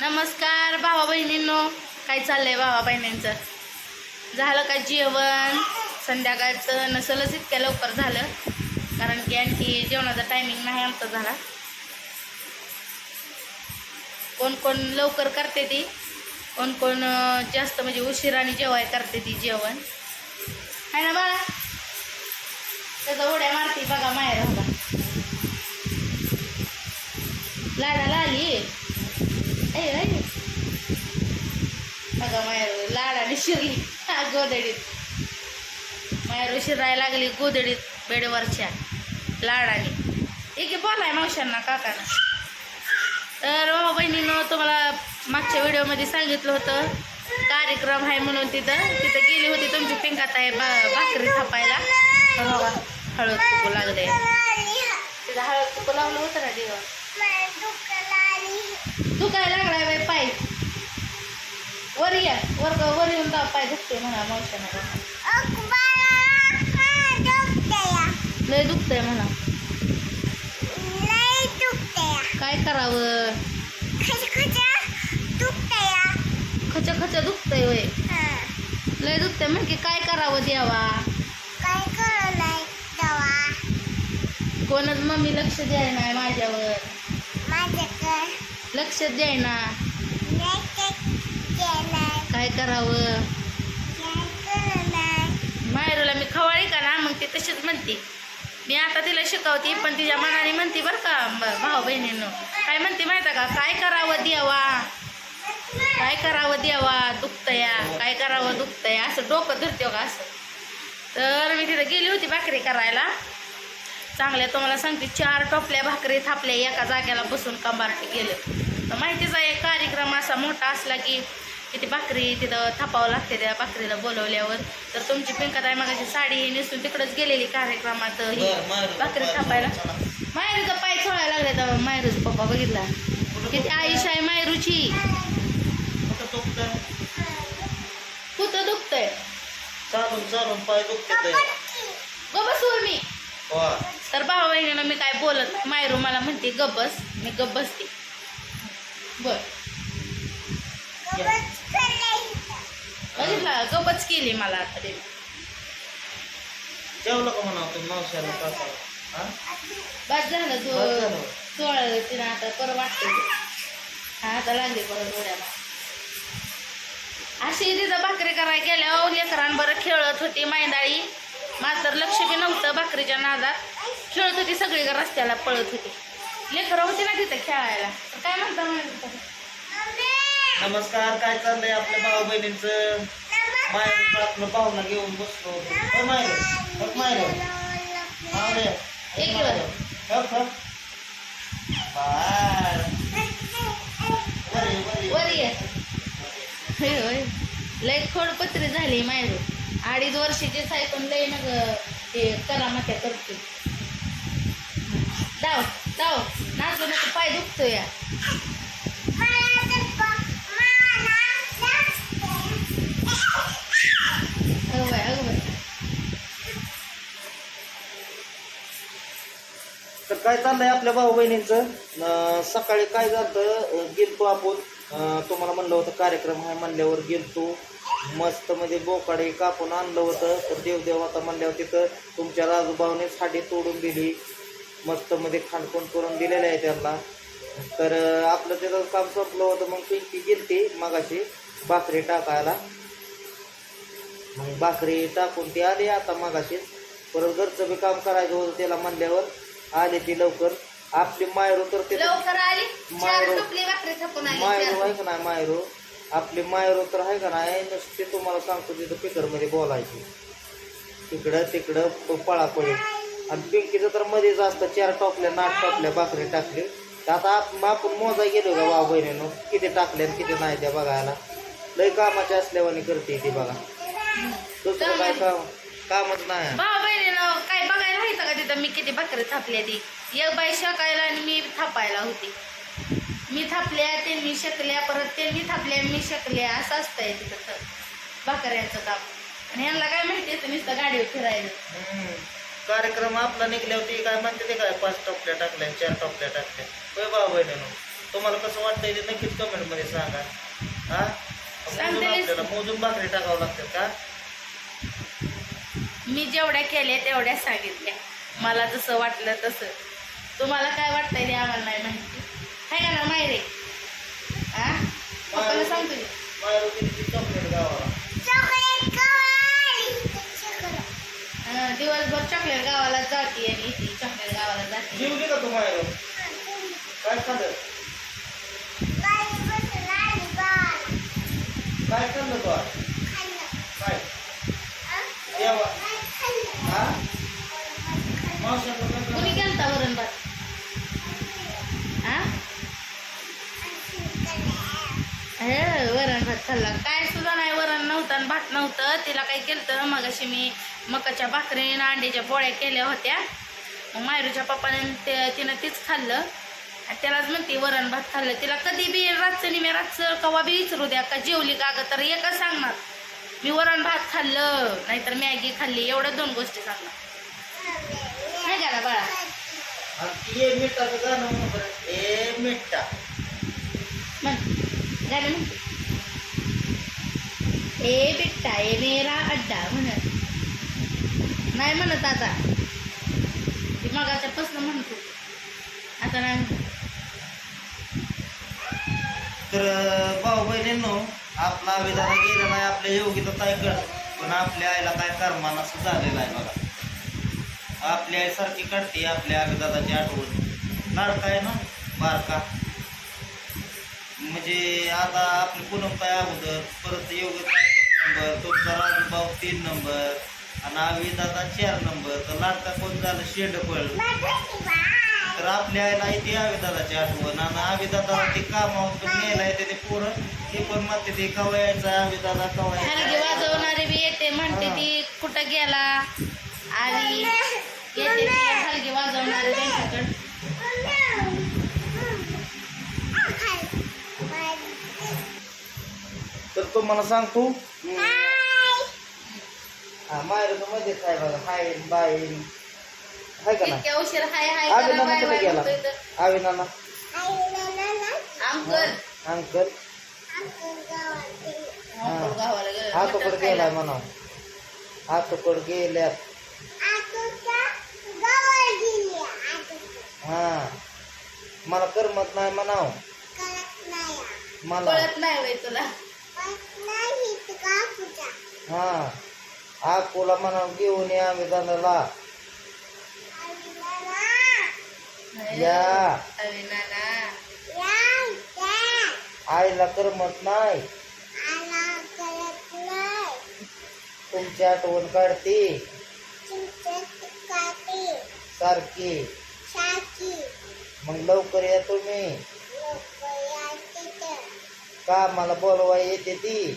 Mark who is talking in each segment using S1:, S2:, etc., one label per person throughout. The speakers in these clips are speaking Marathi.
S1: नमस्कार भावा बहिणींनो, काय चाललंय भावा बहिणींचं? झालं का जेवण? संध्याकाळचं नसलच इतक्या लवकर झालं, कारण की आणखी जेवणाचा टायमिंग नाही आमचा झाला. कोण कोण लवकर करते ती, कोण कोण जास्त म्हणजे उशिराने जेवाय करते ती जेवण. आहे ना बाळा? त्याचा उड्या मारती बघा माहेर. बघा लाडाला आली बघा माहेर लाडाने शिरली गोदडीत. माहेर शिरायला लागली गोदडीत बेडवरच्या लाडाने. एक बोलाय मावशांना काकांना. तर बाबा बहिणीनं तुम्हाला मागच्या व्हिडिओमध्ये सांगितलं होतं कार्यक्रम आहे म्हणून तिथं गेली होती तुमची पिंकात आहे भाकरी थापायला. तर बाबा हळद कुकू लागले, तिथं हळद कुकू लावलं होतं ना देवा. दुखायला लागलाय बाई पाय. वर या वर येऊन जाऊ, पाय दुखते म्हणा मावशांना. लय दुखतंय म्हणा. काय करावं? खच खच दुखतंय वय. लय दुखतंय म्हण की काय करावं देवा? कोणच मम्मी लक्ष द्याय नाही माझ्यावर. लक्ष द्याय ना. काय करावं? मायरूला मी खवाळी का ना, मग ती तशीच म्हणते. मी आता तिला शिकवते पण तिच्या मनाने म्हणते बरं का भाऊ बहिणींनो. काय म्हणते माहिती का? काय करावं देवा, काय करावं देवा, दुखतया, काय करावं दुखतंय, असं डोकं धरते का असं. तर मी तिथं गेली होती भाकरी करायला. चांगल्या तुम्हाला सांगते 4 टोपल्या भाकरी थापल्या एका जाग्याला बसून कंबारटे गेले. तर माहितीच आहे कार्यक्रम असा मोठा असला की किती भाकरी तिथं थापावं लागते त्या भाकरीला बोलवल्यावर. तर तुमची पिंकात आहे मगाची साडी नेसून तिकडंच गेलेली कार्यक्रमात ही भाकरी थापायला. मायरूचा पाय सोळायला लागले. तर मायरूचा पप्पा बघितला किती आयुष आहे मायरूची. कुठं दुखतंय?
S2: चालून पाय दुखते
S1: गबसवर मी. तर भावा बहिणीनं मी काय बोलत नाही. मायरू मला म्हणते गब्बस, मी गब्बसते. बर बघितला गबच केली मला आता ते.
S2: जेवलं का म्हणा तुम्ही मावशाला काका?
S1: बस झालं सोळा तिनं आता परत वाटते. हा आता लागली परत डोळ्याला. अशी तिथं भाकरी करायला गेल्या लेकरांबरं खेळत होती मैदाळी. मात्र लक्ष बी नव्हतं भाकरीच्या नादात. खेळत होती सगळी रस्त्याला पळत होती. लेकरं होती ना तिथं खेळायला. काय म्हणता?
S2: नमस्कार, काय चाललंय आपल्या भाऊ बहिणींचं? मायरूचं आपलं पाहुणा घेऊन बसलो.
S1: लय खोडपत्री झाली मायरू. 2.5 वर्षाची सायकल लय ना ते करामात्या करते. दाव दाव नाचू नको, पाय दुखतो या.
S2: तर काय चाललंय आपल्या भाऊ बहिणींचं? सकाळी काय झालं, गेलतो आपण. तुम्हाला म्हणलं होतं कार्यक्रम आहे म्हणल्यावर गेलतो. मस्त मध्ये बोकाडे कापून आणलं होतं. तर देवदेव आता म्हणल्यावर तिथं तुमच्या राजूभाऊने साडी तोडून दिली. मस्त मध्ये खांडपण करून दिलेलं आहे त्यांना. तर आपलं तिथं काम संपलं होतं. मग पिंकी गेलती मगाशी भाकरी टाकायला. मग भाकरी टाकून ती आली आता मगाशीच. परत घरचं बी काम करायचं होतं त्याला म्हणल्यावर आली ती लवकर. आपली मायरू तर ते मायरू आहे का नाही, मायरू आपली मायरू तर आहे का नाही नुसते तुम्हाला सांगतो तिथं पिकरमध्ये बोलायची. तिकडं तिकडं पळापळी. आणि पिंकीचं तर मध्येच असतं 4 टोपल्या 8 टोपल्या भाकरी टाकली. तर आता आपण मोजा गेलो का भाऊ बहिणीनं किती टाकल्या आणि किती नाही त्या बघायला. लय कामाच्या असल्यावानी करते ती बघा. दुसरं काय कामच नाही.
S1: भाऊ बहिणीनं काय बघायला व्हायचं का तिथं मी किती भाकरी थापल्या ती. एक बाई शेकायला आणि मी थापायला होती. मी थापल्या त्यांनी शेकल्या, परत त्यांनी थापल्या मी शेकल्या. असं असतंय तिथं भाकऱ्यांचं काम. आणि यांना काय माहिती आहे नुसतं गाडीवर फिरायला.
S2: कार्यक्रम आपला निघल्यावर ती काय म्हणते ते काय 5 टोपल्या टाकल्या 4 टोपल्या टाकल्या. होय भाऊ बहिणीनं तुम्हाला कसं वाटतंय ते नक्कीच कमेंटमध्ये सांगा. हा मोजून आपल्याला मोजून भाकरी टाकावं लागतात का?
S1: मी जेवढ्या केल्या तेवढ्या सांगितल्या, मला जसं वाटलं तसं. तुम्हाला काय वाटतंय ते आम्हाला नाही माहिती, आहे का ना माहिती? हा पप्पाला सांगतो की.
S2: बाहेर किती चॉकलेट गावाला.
S1: दिवसभर चॉकलेट गावाला जाते आणि इथे चॉकलेट गावाला जाते.
S2: जेवली का तू बाहेर? काय खाल्लं? काय खाल्लं तू आज? काय जेवा? हा मावशाला
S1: कुणी केलता वरण भात? हा वरण भात खाल्ला. काय सुद्धा नाही, वरण नव्हतं आणि भात नव्हतं. तिला काय केलं मग अशी मी मकाच्या भाकरी आणि अंड्याच्या पोळ्या केल्या होत्या. मग मायरूच्या पप्पाने तिनं तीच खाल्लं आणि त्यालाच म्हणते वरण भात खाल्लं. तिला कधी बी रातचं मी रातचं कवा बी विचारू द्या का जेवली का ग, तर एकच सांगणार मी वरण भात खाल्लं, नाहीतर मॅगी खाल्ली, एवढ्या 2 गोष्टी सांगणार. नाही का ना बाळा?
S2: ये मिठाचं गाणं म्हणून बरं. ए मिठा
S1: म्हण गाणं म्हणते. ए बिट्टा ए मेरा अड्डा म्हणत नाही म्हणत आता. ती मगाच्यापासून म्हणतो, आता नाही म्हणत.
S2: तर भाऊ बहिणींनो, आपला विधान गेलं नाही आपल्या योगिता ताईकडं, पण आपल्या आईला काय करमान असं झालेलं आहे बघा. आपल्या आईसारखी काढते आपल्या अभिदादाची आठवण. लाडका आहे ना बारका, म्हणजे आता आपली पूनम काय अगोदर, परत योगिता 2 नंबर, तुमचा राजूभाऊ 3 नंबर आणि अभिदादा 4 नंबर. तर लाडका कोण झालं? शेंडफळ. तर आपल्या आईला येते अभिदादाची आठवण आणि अभिदादाला ते कामावर नेला येते ते पोरं, ते पण म्हणते ते कवा यायचा अभिदादा कवा
S1: हलगी
S2: यायचा.
S1: वाजवणारी बी येते, म्हणते ती कुठं गेला आणि येते ती हलगी वाजवणारी त्यांच्याकडे.
S2: तर तुम्हाला सांगतो हा मायर मध्येच आहे बघा. हाय बाय हाय का ना?
S1: इतक्या उशीर हाय हाय
S2: आवी
S1: करा,
S2: नाना
S1: बाय
S2: कुठे
S1: बाय
S2: गेला?
S1: म्हणतोय तर.
S2: आवी नाना
S1: अंकल
S2: अंकल
S1: अंकल गावाला गेलं
S2: हातोकड
S1: मटण
S2: गेलाय
S1: खायला.
S2: म्हणा. हातोकड गेल्यात. हा मला करमत नाही म्हणाव. मला
S1: कळत नाही वय तुला.
S2: हा आकोला म्हणा घेऊन या आम्ही दादाला. या
S1: अरे नाना
S2: आईला करमत नाही. तुमची आठवण काढते सारखी. मग लवकर या तुम्ही. का मला बोलवा येते ती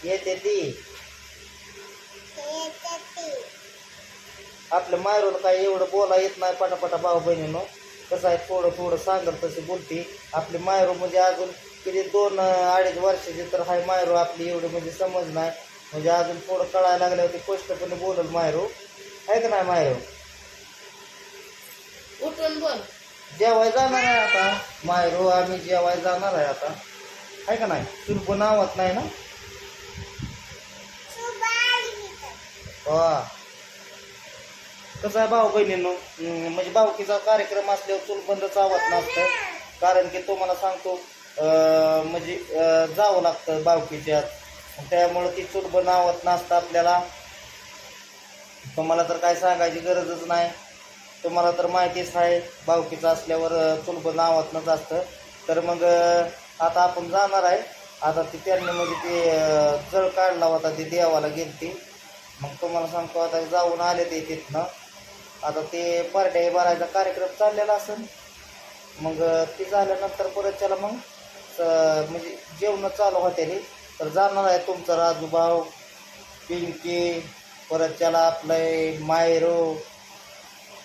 S2: येते ती. आपल्या मायरोला काय एवढं बोला येत नाही पटापटा भाऊ बहिणीनं. कसं आहे थोडं थोडं सांगत तशी बोलती आपली मायरो. म्हणजे अजून किती 2-2.5 वर्षाची तर हाय मायरो आपली. एवढी म्हणजे समज नाही, म्हणजे अजून थोडं कळायला लागल्यावर ती स्पष्टपणे बोलल मायरो. आहे का नाही मायरो?
S1: उठून बोल.
S2: जेवाय जाणार आहे आता मायरो, आम्ही जेवाय जाणार आहे आता. आहे का नाही? तुला नावात नाही ना? हा कसं आहे भाऊ बहिणींनो, म्हणजे भाऊकीचा कार्यक्रम असल्यावर चूल बंदच आवत नसतं. कारण की तुम्हाला सांगतो म्हणजे जावं लागतं भाऊकीच्यात, त्यामुळं ती चूल बंद आवत नसतं आपल्याला. तुम्हाला तर काय सांगायची गरजच नाही. तुम्हाला तर माहितीच आहे भाऊकीचं असल्यावर चूल बंद आवतनच असतं. तर मग आता आपण जाणार आहे. आता ती त्यांनी म्हणजे ते जळ काढला होता, ती देवाला गेलती. मग तुम्हाला सांगतो आता जाऊन आले ते तिथनं. आता ते पार्ट्या भरायचा कार्यक्रम चाललेला असेल. मग ती झाल्यानंतर परत त्याला मग म्हणजे जेवण चालू होते. तर जाणार आहे तुमचा राजूभाऊ, पिंकी, परत त्याला आपलं मायरो.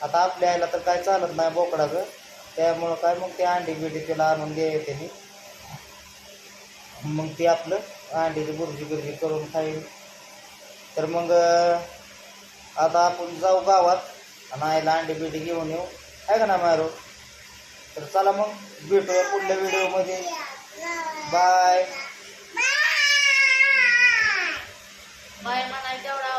S2: आता आपल्या आईला तर काय चालत नाही बोकडाचं, त्यामुळं काय मग ते अंडी बिडी त्याला आणून द्यायचे त्यांनी. मग ते आपलं अंडीची बुर्जी करून खाईल. तर मग आता आपण जाऊ गावात. आणि आईला अंडी बिडी घेऊन येऊ, आहे का ना मारो? तर चला मग भेटूया पुढल्या व्हिडिओमध्ये. बाय.
S1: बाय म्हणाय तेवढा